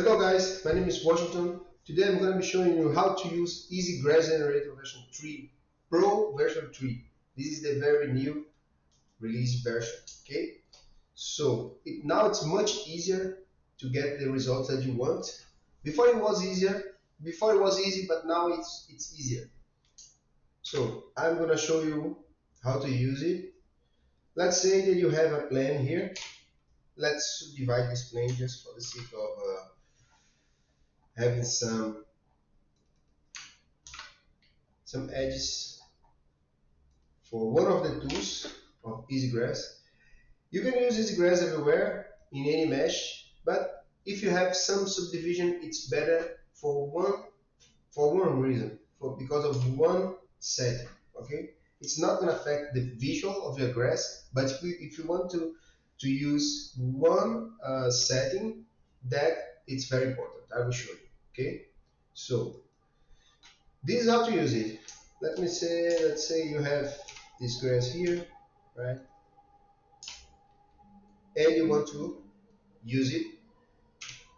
Hello guys, my name is Washington. Today I'm going to be showing you how to use Easy Grass Generator version 3 Pro version 3. This is the very new release version. Okay, so now it's much easier to get the results that you want. Before it was easy, but now it's easier. So I'm going to show you how to use it. Let's say that you have a plane here. Let's subdivide this plane just for the sake of having some edges for one of the tools of EasyGrass. You can use EasyGrass everywhere in any mesh, but if you have some subdivision, it's better for one reason, because of one setting. Okay, it's not going to affect the visual of your grass, but if you want to use one setting, that it's very important. I will show you. Okay, so this is how to use it. Let's say you have this grass here, right? And you want to use it.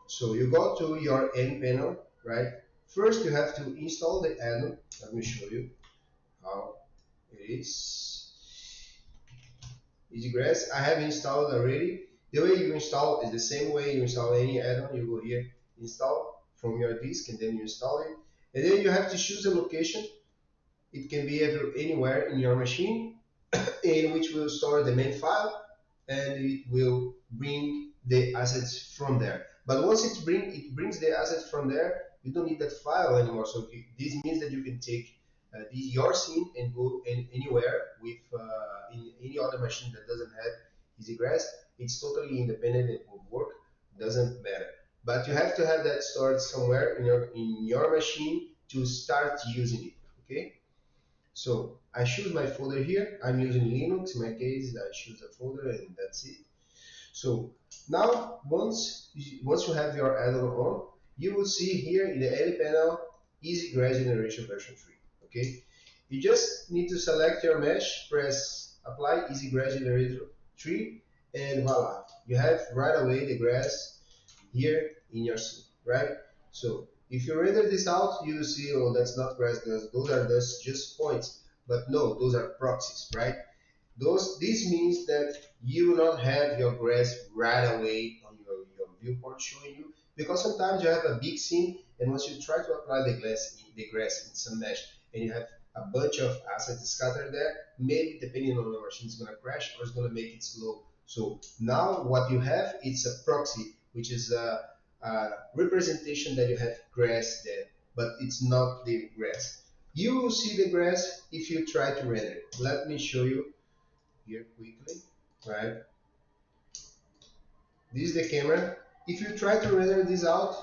So you go to your N panel, right? First you have to install the add-on. Let me show you how it is. EasyGrass, I have installed already. The way you install is the same way you install any add-on. You go here, install from your disk, and then you install it. And then you have to choose a location. It can be anywhere in your machine, in which will store the main file, and it will bring the assets from there. But once it brings the assets from there, you don't need that file anymore. So this means that you can take your scene and go anywhere with in any other machine that doesn't have EasyGrass. It's totally independent. It will work. Doesn't matter. But you have to have that stored somewhere in your machine to start using it. Okay. So I choose my folder here. I'm using Linux. In my case, I choose a folder and that's it. So now once you have your add-on on, you will see here in the edit panel Easy Grass Generation version 3. Okay, you just need to select your mesh, press apply Easy Grass Generator 3, and voila, you have right away the grass here in your scene, right? So if you render this out, you will see, oh, that's not grass, those are just points. But no, those are proxies, right? This means that you will not have your grass right away on your viewport showing you, because sometimes you have a big scene, and once you try to apply the grass in some mesh, and you have a bunch of assets scattered there, maybe depending on your machine, it's going to crash or it's going to make it slow. So now what you have, it's a proxy, which is a representation that you have grass there, but it's not the grass. You will see the grass if you try to render it. Let me show you here quickly, right? This is the camera. If you try to render this out,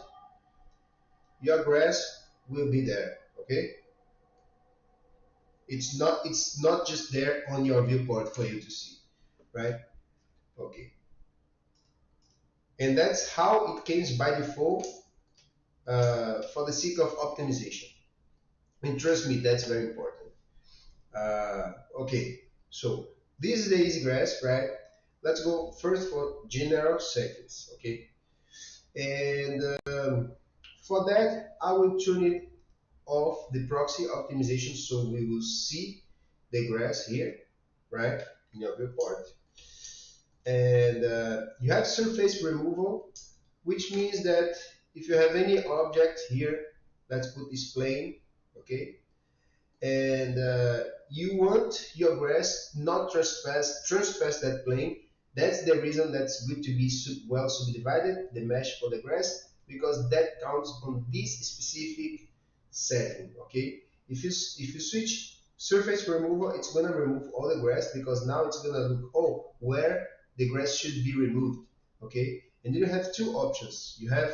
your grass will be there. Okay, it's not just there on your viewport for you to see, right? Okay, and that's how it comes by default for the sake of optimization. And trust me, that's very important. Okay, so this is the EasyGrass, right? Let's go first for general settings, okay? And for that, I will turn it off the proxy optimization, so we will see the grass here, right, in your viewport. And you have surface removal, which means that if you have any object here, let's put this plane, okay, and you want your grass not trespass that plane. That's the reason that's good to be well subdivided, the mesh for the grass, because that counts on this specific setting. Okay, if you switch surface removal, it's gonna remove all the grass, because now it's gonna look, oh, where the grass should be removed. Okay, and then you have two options. You have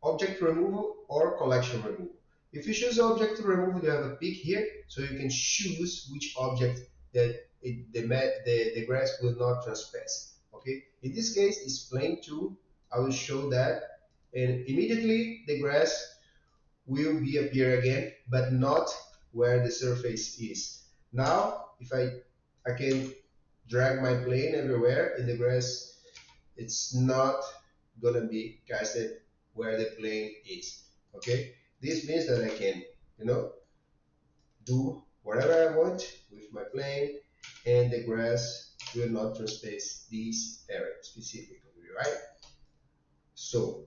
object removal or collection removal. If you choose object removal, you have a pick here, so you can choose which object that the grass will not trespass. Okay, in this case, it's plane 2. I will show that, and immediately the grass will be appear again, but not where the surface is. Now, if I can drag my plane everywhere in the grass, it's not gonna be casted where the plane is. Okay, this means that I can, you know, do whatever I want with my plane, and the grass will not trespass this area specifically, right? So,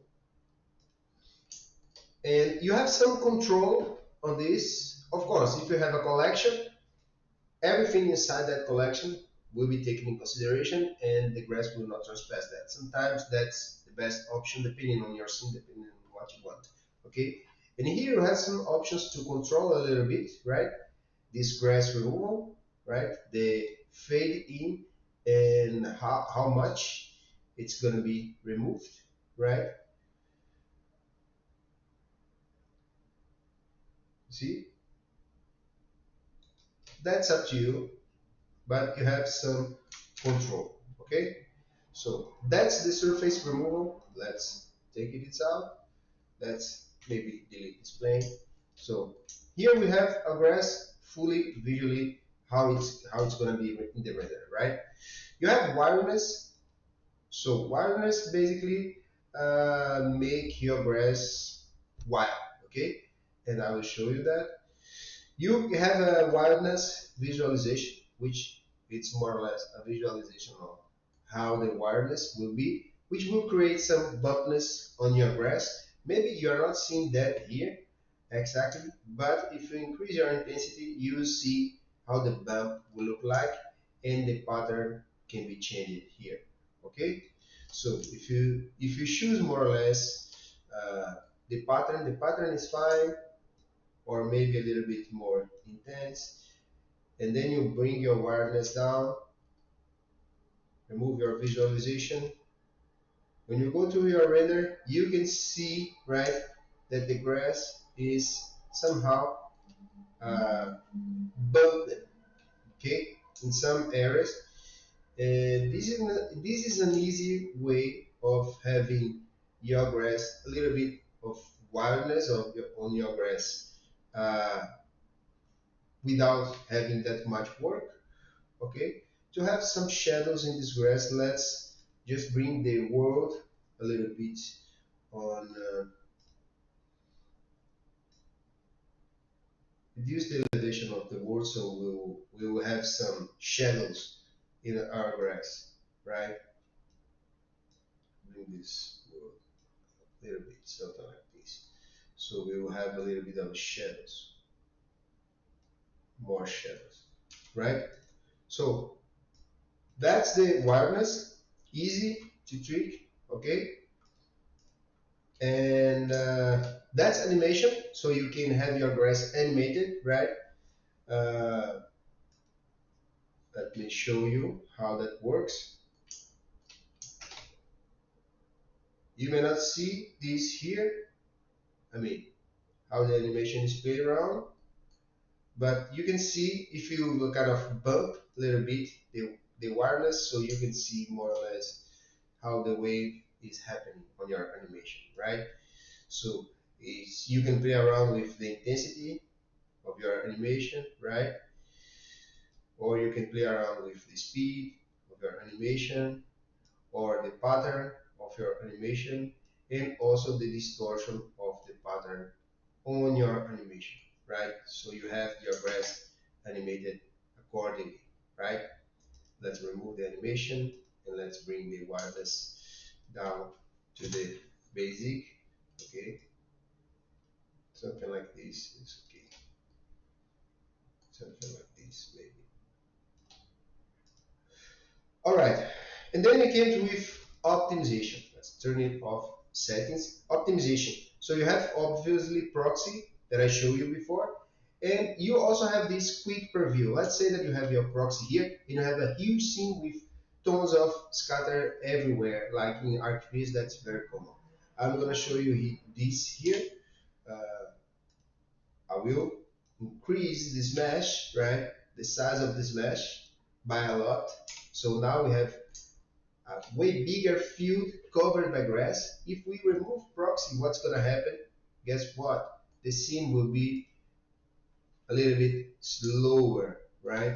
and you have some control on this. Of course, if you have a collection, everything inside that collection will be taken in consideration, and the grass will not trespass that. Sometimes that's the best option depending on your scene, depending on what you want. Okay, and here you have some options to control a little bit, right? This grass removal, right? The fade in, and how much it's going to be removed, right? See, that's up to you, but you have some control. Okay, so that's the surface removal. Let's take it out. Let's maybe delete this plane. So here we have a grass fully visually how it's going to be in the render, right? You have wildness. So wildness basically make your grass wild, okay? And I will show you that. You have a wildness visualization, which it's more or less a visualization of how the wildness will be, which will create some bumpness on your grass. Maybe you are not seeing that here exactly, but if you increase your intensity, you will see how the bump will look like, and the pattern can be changed here. Okay, so if you choose more or less the pattern is fine, or maybe a little bit more intense, and then you bring your wireless down, remove your visualization. When you go to your render, you can see, right, that the grass is somehow bumped, okay, in some areas. And this is an easy way of having your grass a little bit of wildness on your grass, uh, without having that much work. Okay, to have some shadows in this grass, let's just bring the world a little bit on, reduce the elevation of the world, so we will have some shadows in our grass, right? Bring this world a little bit, something like this, so we will have a little bit of shadows, more shadows, right? So that's the wildness, easy to trick. Okay, and that's animation, so you can have your grass animated, right? uh, Let me show you how that works. You may not see this here, I mean how the animation is played around, but you can see if you kind of bump a little bit the wireless, so you can see more or less how the wave is happening on your animation, right? So you can play around with the intensity of your animation, right? Or you can play around with the speed of your animation, or the pattern of your animation, and also the distortion of the pattern on your animation, right? So you have your grass animated accordingly, right? Let's remove the animation, and let's bring the wireless down to the basic. Okay, something like this is okay. Something like this maybe. All right, and then you came to with optimization. Let's turn it off. Settings, optimization. So you have obviously proxy that I showed you before, and you also have this quick preview. Let's say that you have your proxy here, and you have a huge scene with tons of scatter everywhere, like in ArcGIS. That's very common. I'm gonna show you this here. Uh, I will increase this mesh, right? The size of this mesh by a lot. So now we have a way bigger field covered by grass. If we remove proxy, what's going to happen? Guess what? The scene will be a little bit slower, right?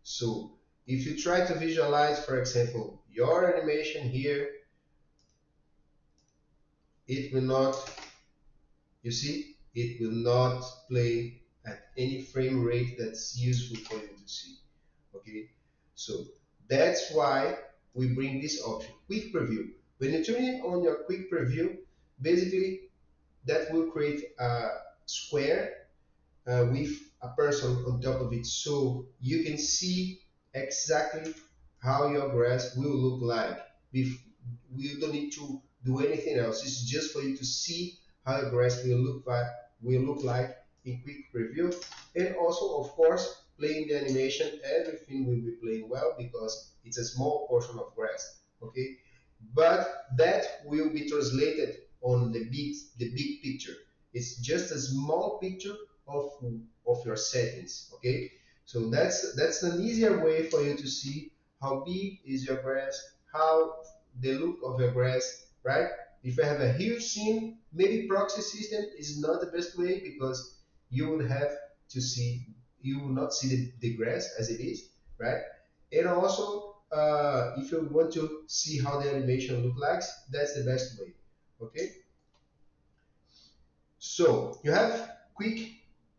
So if you try to visualize, for example, your animation here, it will not, you see, it will not play at any frame rate that's useful for you to see. Okay, so that's why we bring this option, quick preview. When you turn it on your quick preview, basically that will create a square with a person on top of it, so you can see exactly how your grass will look like. You don't need to do anything else. It's just for you to see how your grass will look like in quick preview. And also, of course, playing the animation, everything will be playing well because it's a small portion of grass. Okay, but that will be translated on the big picture. It's just a small picture of your settings. Okay, so that's an easier way for you to see how big is your grass, how the look of your grass, right? If you have a huge scene, maybe proxy system is not the best way because you will have to see, you will not see the grass as it is, right? And also, if you want to see how the animation look like, that's the best way. Okay, so you have quick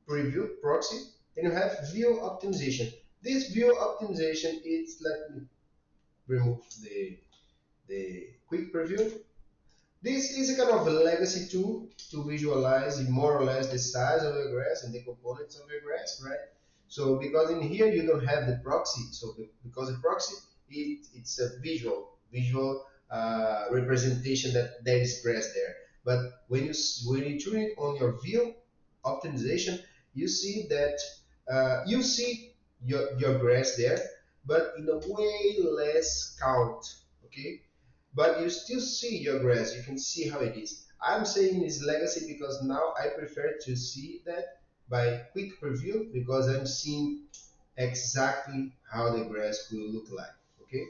preview proxy and you have view optimization. This view optimization is, let me remove the quick preview. This is a kind of a legacy tool to visualize more or less the size of your grass and the components of your grass, right? So because in here you don't have the proxy, so because the proxy it's a visual representation that there is grass there. But when you tune it on your view optimization, you see that you see your grass there, but in a way less count. Okay, but you still see your grass. You can see how it is. I'm saying it's legacy because now I prefer to see that by quick preview because I'm seeing exactly how the grass will look like. Okay,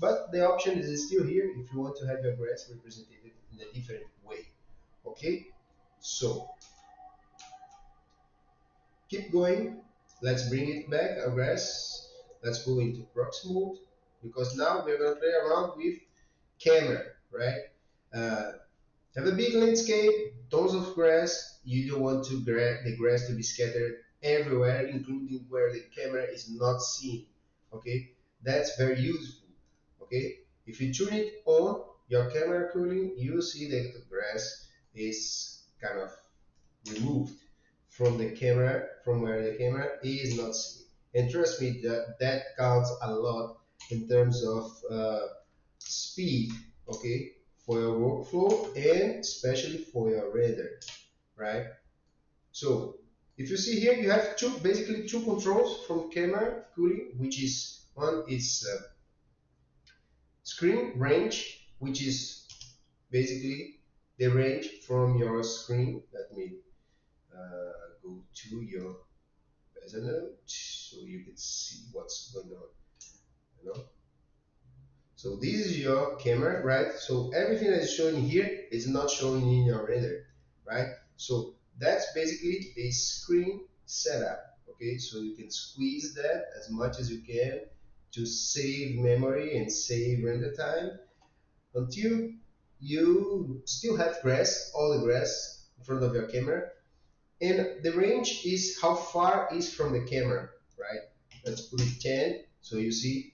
but the option is still here if you want to have your grass represented in a different way. Okay, so keep going. Let's bring it back, our grass. Let's go into proxy mode because now we're going to play around with camera, right? Uh, have a big landscape, tons of grass. You don't want the grass to be scattered everywhere, including where the camera is not seen. Okay, that's very useful. Okay, if you turn it on your camera cooling, you see that the grass is kind of removed from the camera, from where the camera is not seen. And trust me, that counts a lot in terms of speed, okay, for your workflow and especially for your render, right? So if you see here, you have basically two controls from camera cooling, which is one is screen range, which is basically the range from your screen. Let me go to your Bezier so you can see what's going on. You know, so this is your camera, right? So everything that is showing here is not showing in your render, right? So that's basically a screen setup, okay? So you can squeeze that as much as you can to save memory and save render time until you still have grass, all the grass in front of your camera. And the range is how far is from the camera, right? Let's put it 10. So you see,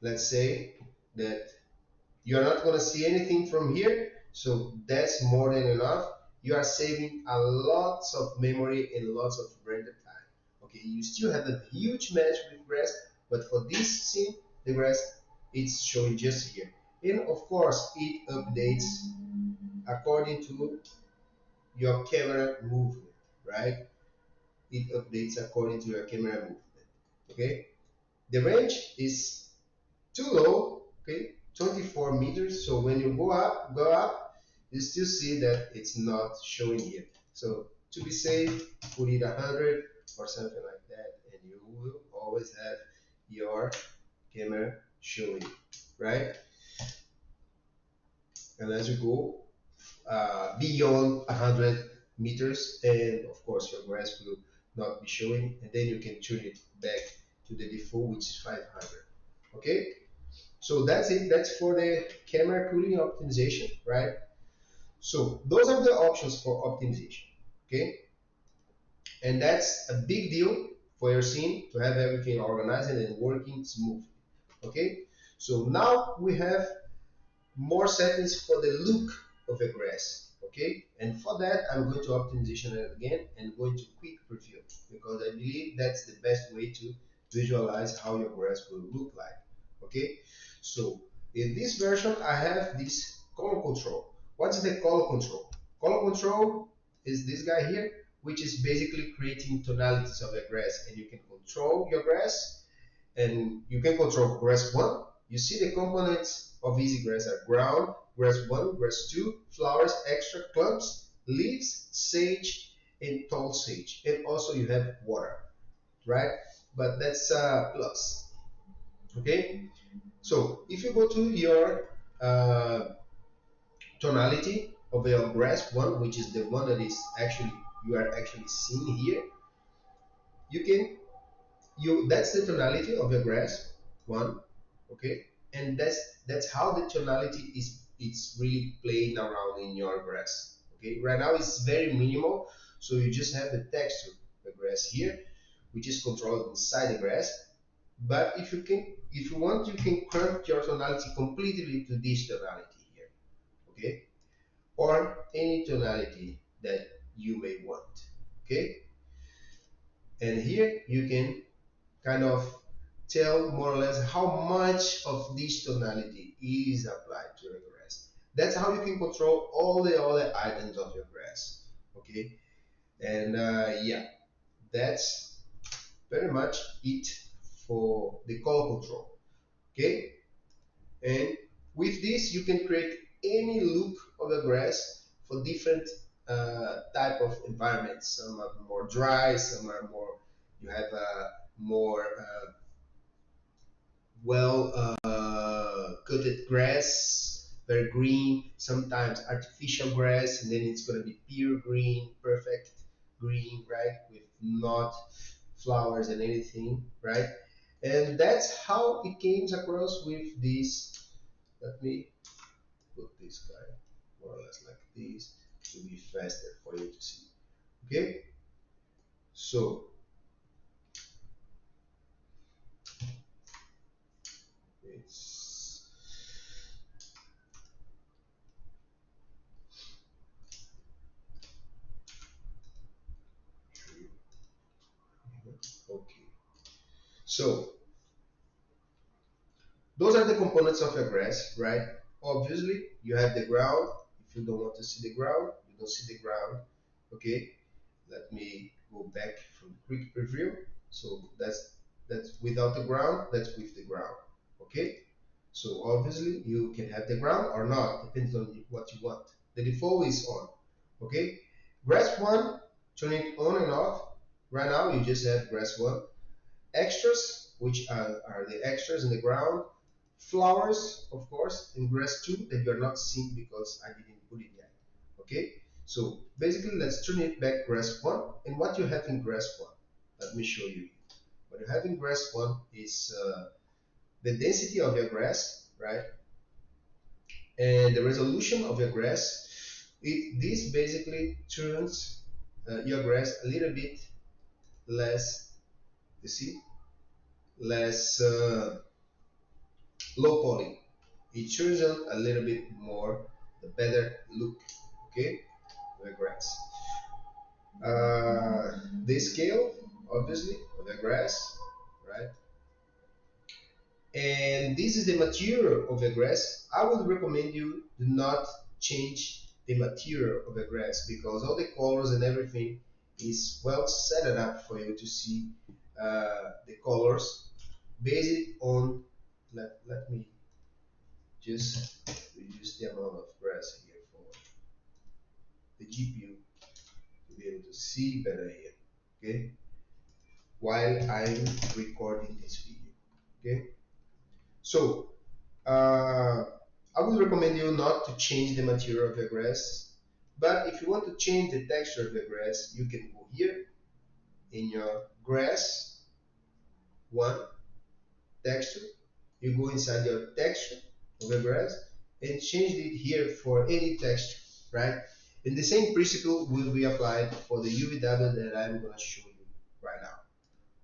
let's say that you're not going to see anything from here, so that's more than enough. You are saving a lots of memory and lots of render time. Okay, you still have a huge match with grass, but for this scene, the grass it's showing just here. And of course, it updates according to your camera movement, right? It updates according to your camera movement. Okay, the range is too low, okay, 24 meters. So when you go up, you still see that it's not showing here. So to be safe, put it 100 or something like that, and you will always have your camera showing, right? And as you go beyond 100 meters, and of course your grass will not be showing, and then you can tune it back to the default, which is 500. Okay. So that's it. That's for the camera cooling optimization, right? So those are the options for optimization. Okay, and that's a big deal for your scene to have everything organized and working smoothly. Okay, so now we have more settings for the look of the grass. Okay, and for that I'm going to optimization it again and going to quick preview because I believe that's the best way to visualize how your grass will look like. Okay, so in this version I have this color control. What's the color control? Color control is this guy here, which is basically creating tonalities of the grass, and you can control your grass, and you can control grass 1. You see the components of easy grass are ground, grass 1, grass 2, flowers, extra clumps, leaves, sage, and tall sage. And also you have water, right? But that's plus. Okay? So if you go to your tonality of your grass 1, which is the one that is actually you are actually seeing here, you can that's the tonality of your grass 1. Okay, and that's how the tonality is, it's really playing around in your grass. Okay, right now it's very minimal, so you just have the texture of the grass here, which is controlled inside the grass. But if you want, you can crank your tonality completely to this tonality here. Okay, or any tonality that you may want. Okay, and here you can kind of tell more or less how much of this tonality is applied to your grass. That's how you can control all the other items of your grass. Okay, and yeah, that's very much it for the color control. Okay, and with this you can create any look of the grass for different type of environments. Some are more dry, some are more, you have more well coated grass, very green, sometimes artificial grass, and then it's going to be pure green, perfect green, right, with not flowers and anything, right? And that's how it came across with this. Let me put this guy more or less like this to be faster for you to see. Okay, so it's okay. So those are the components of your grass, right? Obviously, you have the ground. If you don't want to see the ground, you don't see the ground. Okay, let me go back from the quick preview. So that's without the ground, that's with the ground. Okay, so obviously you can have the ground or not, depends on what you want. The default is on. Okay, grass 1, turn it on and off. Right now you just have grass 1. Extras, which are the extras in the ground, flowers, of course, in grass 2 that you're not seeing because I didn't put it yet. Okay, so basically let's turn it back grass 1, and what you have in grass 1, let me show you. What you have in grass 1 is the density of your grass, right, and the resolution of your grass. This basically turns your grass a little bit less, you see, less low poly. It turns out a little bit more the better look. Okay, the grass. The scale, obviously, of the grass, right? And this is the material of the grass. I would recommend you do not change the material of the grass because all the colors and everything is well set up for you to see the colors based on. Let me just reduce the amount of grass here for the GPU to be able to see better here, okay, while I'm recording this video. Okay, so I would recommend you not to change the material of your grass, but if you want to change the texture of the grass, you can go here in your grass 1 texture, you go inside your texture of the grass and change it here for any texture, right? And the same principle will be applied for the UVW that I'm going to show you right now.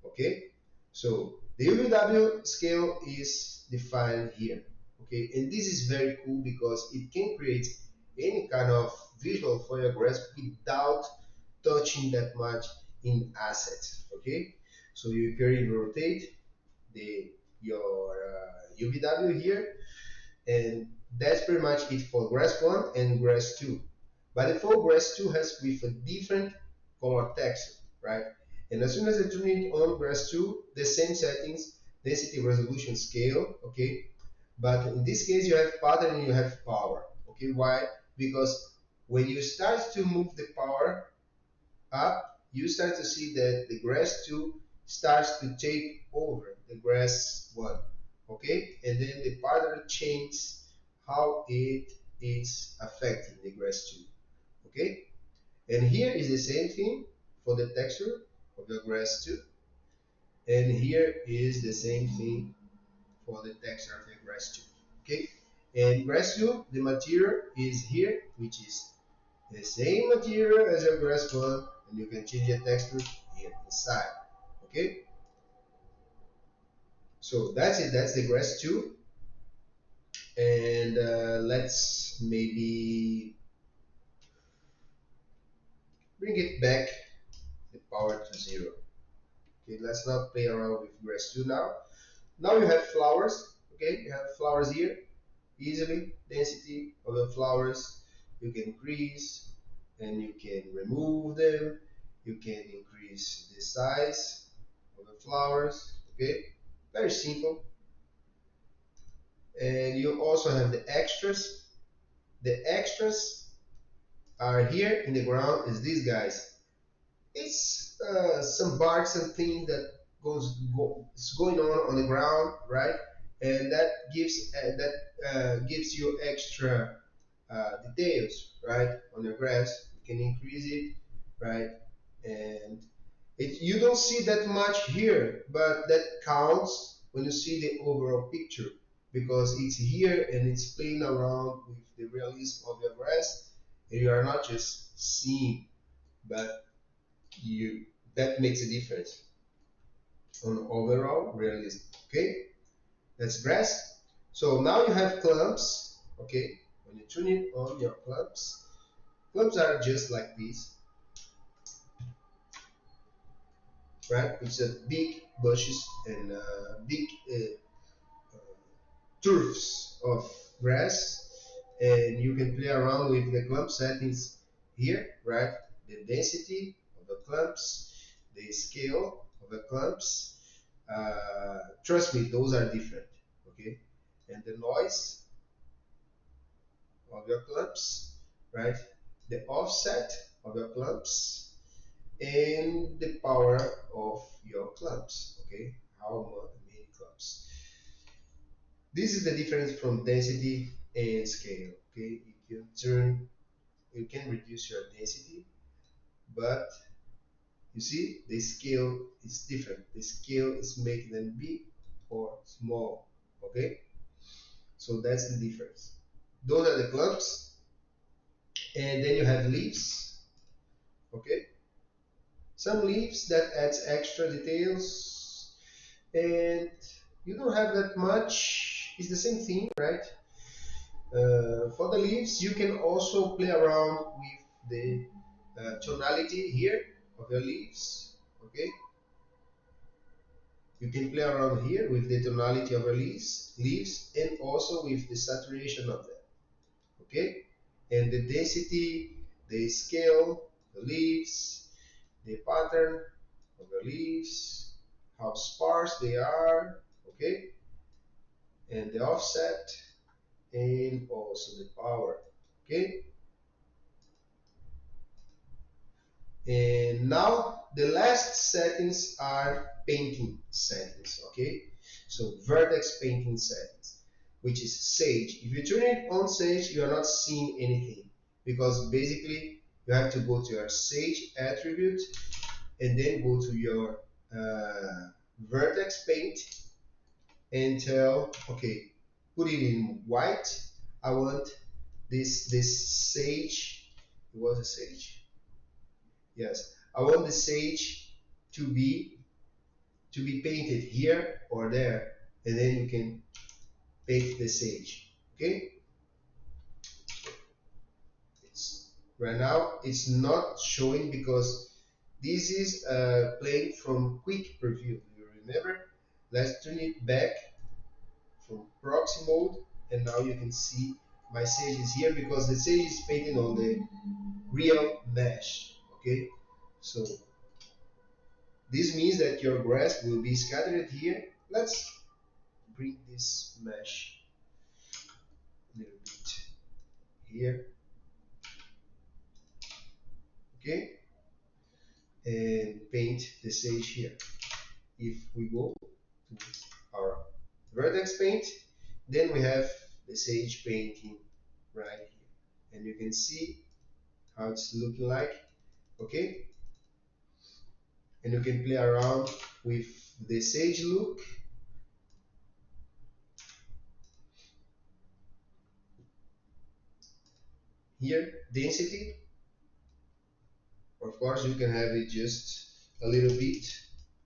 Okay, so the UVW scale is defined here. Okay, and this is very cool because it can create any kind of visual for your grass without touching that much in assets. Okay, so you can rotate the your UVW here, and that's pretty much it for grass 1 and grass 2. By default, grass 2 has with a different color texture, right? And as soon as I turn it on grass 2, the same settings, density, resolution, scale, okay? But in this case, you have pattern and you have power, okay? Why? Because when you start to move the power up, you start to see that the grass 2 starts to take over the grass 1, okay? And then the pattern changes how it is affecting the grass 2, okay? And here is the same thing for the texture of the grass 2, and here is the same thing for the texture of the grass 2, okay? And grass 2, the material is here, which is the same material as your grass 1, and you can change the texture here inside, okay? So that's it, that's the grass 2. And let's maybe bring it back the power to 0. Okay, let's not play around with grass 2 now. Now you have flowers, okay? You have flowers here, easily, density of the flowers, you can increase and you can remove them, you can increase the size of the flowers, okay? Very simple. And you also have the extras. The extras are here in the ground is these guys. It's some barks and things that is going on the ground, right? And that gives you extra details, right, on your grass. You can increase it, right, and you don't see that much here, but that counts when you see the overall picture because it's here and it's playing around with the realism of your grass, and you are not just seeing, but you that makes a difference on overall realism. Okay, that's grass. So now you have clumps. Okay, when you tune it on your clumps, clumps are just like this, right? It's a big bushes and big turfs of grass, and you can play around with the clump settings here, right? The density of the clumps, the scale of the clumps. Trust me, those are different, okay? And the noise of your clumps, right? The offset of your clumps and the power of your clumps, okay? How many clumps? This is the difference from density and scale, okay? You can reduce your density, but you see the scale is different. The scale is making them big or small, okay? So that's the difference. Those are the clumps, and then you have leaves, okay? Some leaves that adds extra details, and you don't have that much. It's the same thing, right? For the leaves, you can also play around with the tonality here of your leaves. Okay, you can play around here with the tonality of your leaves, and also with the saturation of them. Okay, and the density, the scale, the leaves, the pattern of the leaves, how sparse they are. Okay, and the offset, and also the power. Okay. And now the last settings are painting settings, okay? So vertex painting settings, which is Sage. If you turn it on Sage, you are not seeing anything because basically you have to go to your Sage attribute and then go to your vertex paint, and tell, okay, put it in white. I want this sage. It was a sage. Yes, I want the sage to be painted here or there, and then you can paint the sage. Okay, it's right now it's not showing because this is playing from quick preview. You remember? Let's turn it back from proxy mode, and now you can see my sage is here because the sage is painted on the real mesh. Okay, so this means that your grass will be scattered here. Let's bring this mesh a little bit here. Okay, and paint the sage here. If we go to our vertex paint, then we have the sage painting right here, and you can see how it's looking like. Okay, and you can play around with the sage look here. Density, of course you can have it just a little bit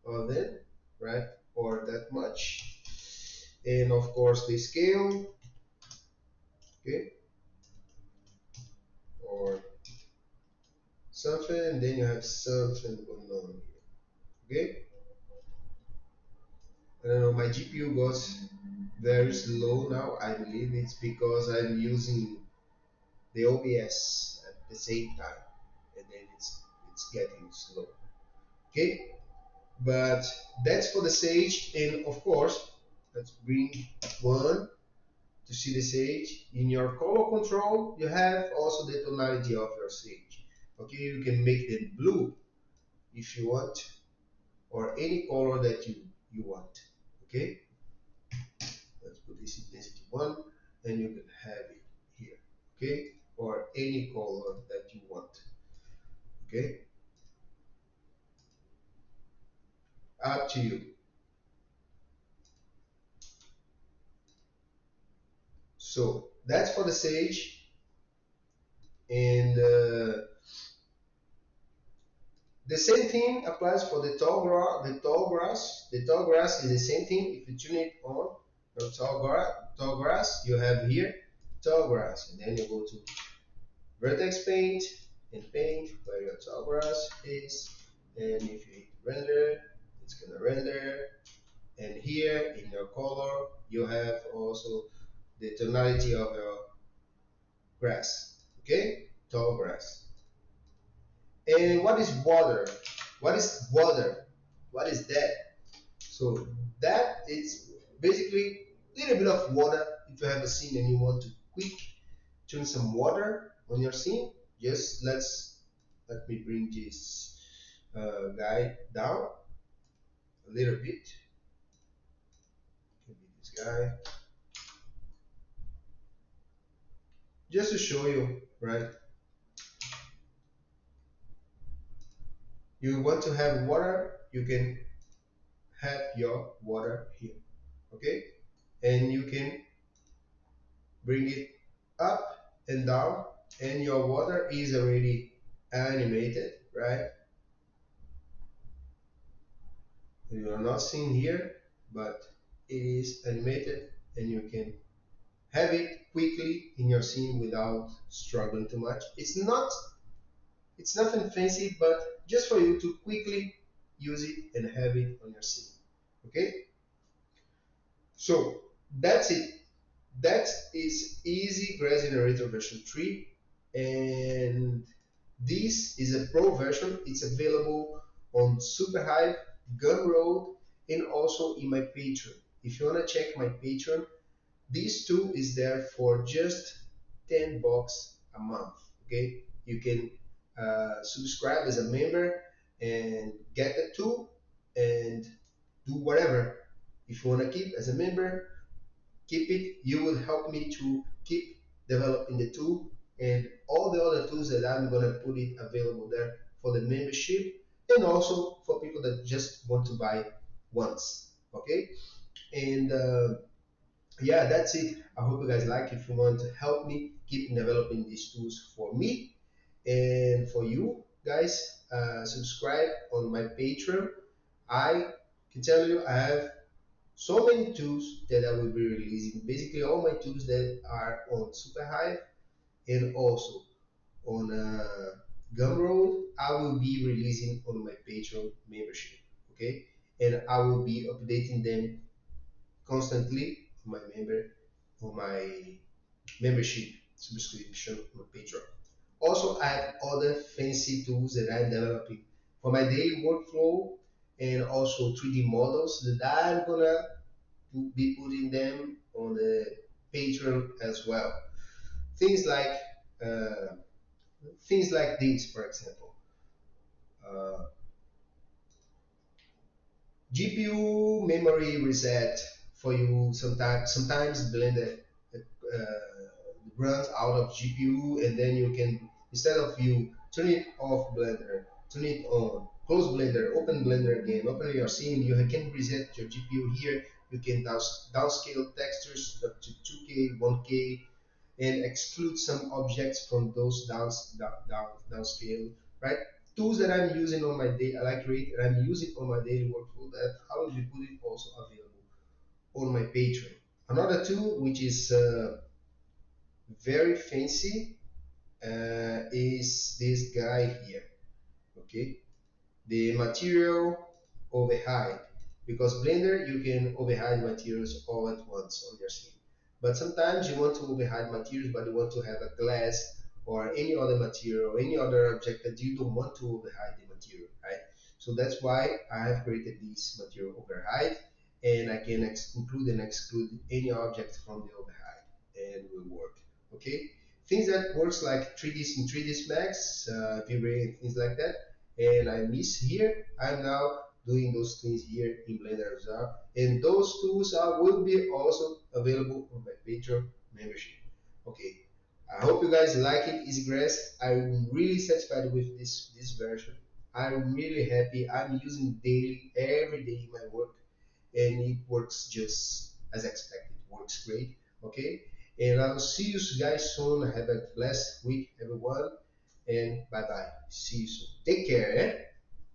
of it, right, or that much, and of course the scale. Okay, or something, and then you have something going on here. Okay, I don't know, my GPU got very slow now. I believe it's because I'm using the OBS at the same time, and then it's getting slow. Okay, but that's for the sage, and of course, let's bring one to see the sage. In your color control, you have also the tonality of your sage. Okay, you can make them blue if you want, or any color that you want. Okay, let's put this intensity 1, and you can have it here. Okay, or any color that you want. Okay, up to you. So that's for the sage, and the same thing applies for the tall grass. The tall grass is the same thing. If you turn it on, your tall grass, you have here tall grass, and then you go to vertex paint and paint where your tall grass is, and if you hit render, it's gonna render. And here in your color, you have also the tonality of your grass. Okay, tall grass. And what is water? What is water? What is that? So that is basically a little bit of water. If you have a scene and you want to quick turn some water on your scene, just let me bring this guy down a little bit. Can be this guy, just to show you, right? You want to have water, you can have your water here, okay? And you can bring it up and down, and your water is already animated, right? You are not seeing here, but it is animated, and you can have it quickly in your scene without struggling too much. It's nothing fancy, but just for you to quickly use it and have it on your scene. Okay? So that's it. That is Easy Grass Generator version 3, and this is a pro version. It's available on Superhive, Gumroad, and also in my Patreon. If you want to check my Patreon, this tool is there for just $10 a month. Okay, you can subscribe as a member and get the tool and do whatever. If you want to keep as a member, keep it. You will help me to keep developing the tool and all the other tools that I'm gonna put it available there for the membership, and also for people that just want to buy once. Okay, And yeah, that's it. I hope you guys like. If you want to help me keep developing these tools for me and for you guys, subscribe on my Patreon. I can tell you I have so many tools that I will be releasing. Basically, all my tools that are on SuperHive and also on Gumroad, I will be releasing on my Patreon membership. Okay, and I will be updating them constantly on my membership subscription on Patreon. Also, I have other fancy tools that I'm developing for my daily workflow and also 3D models that I'm gonna be putting them on the Patreon as well. Things like uh, things like this, for example, uh, GPU memory reset for you. Sometimes Blender runs out of GPU, and then you can, instead of you turn it off Blender, turn it on, close Blender, open Blender again, open your scene, you can reset your GPU here. You can downscale textures up to 2K, 1K, and exclude some objects from those downscale, right? Tools that I'm using on my day, I like create, and I'm using on my daily workflow that I will be putting also available on my Patreon. Another tool which is very fancy is this guy here, okay? The material overhide, because Blender you can overhide materials all at once on your scene, but sometimes you want to overhide materials but you want to have a glass or any other material, any other object that you don't want to overhide the material, right? So that's why I have created this material overhide, and I can include and exclude any object from the overhide and it will work. Okay, things that works like 3ds in 3ds max, V-Ray and things like that, and I miss here. I'm now doing those things here in Blender as well. And those tools will be also available on my Patreon membership. Okay. I hope you guys like it, EasyGrass. I'm really satisfied with this version. I'm really happy. I'm using daily, every day in my work, and it works just as expected. Works great. Okay. And I'll see you guys soon. Have a blessed week, everyone. And bye bye. See you soon. Take care. Eh?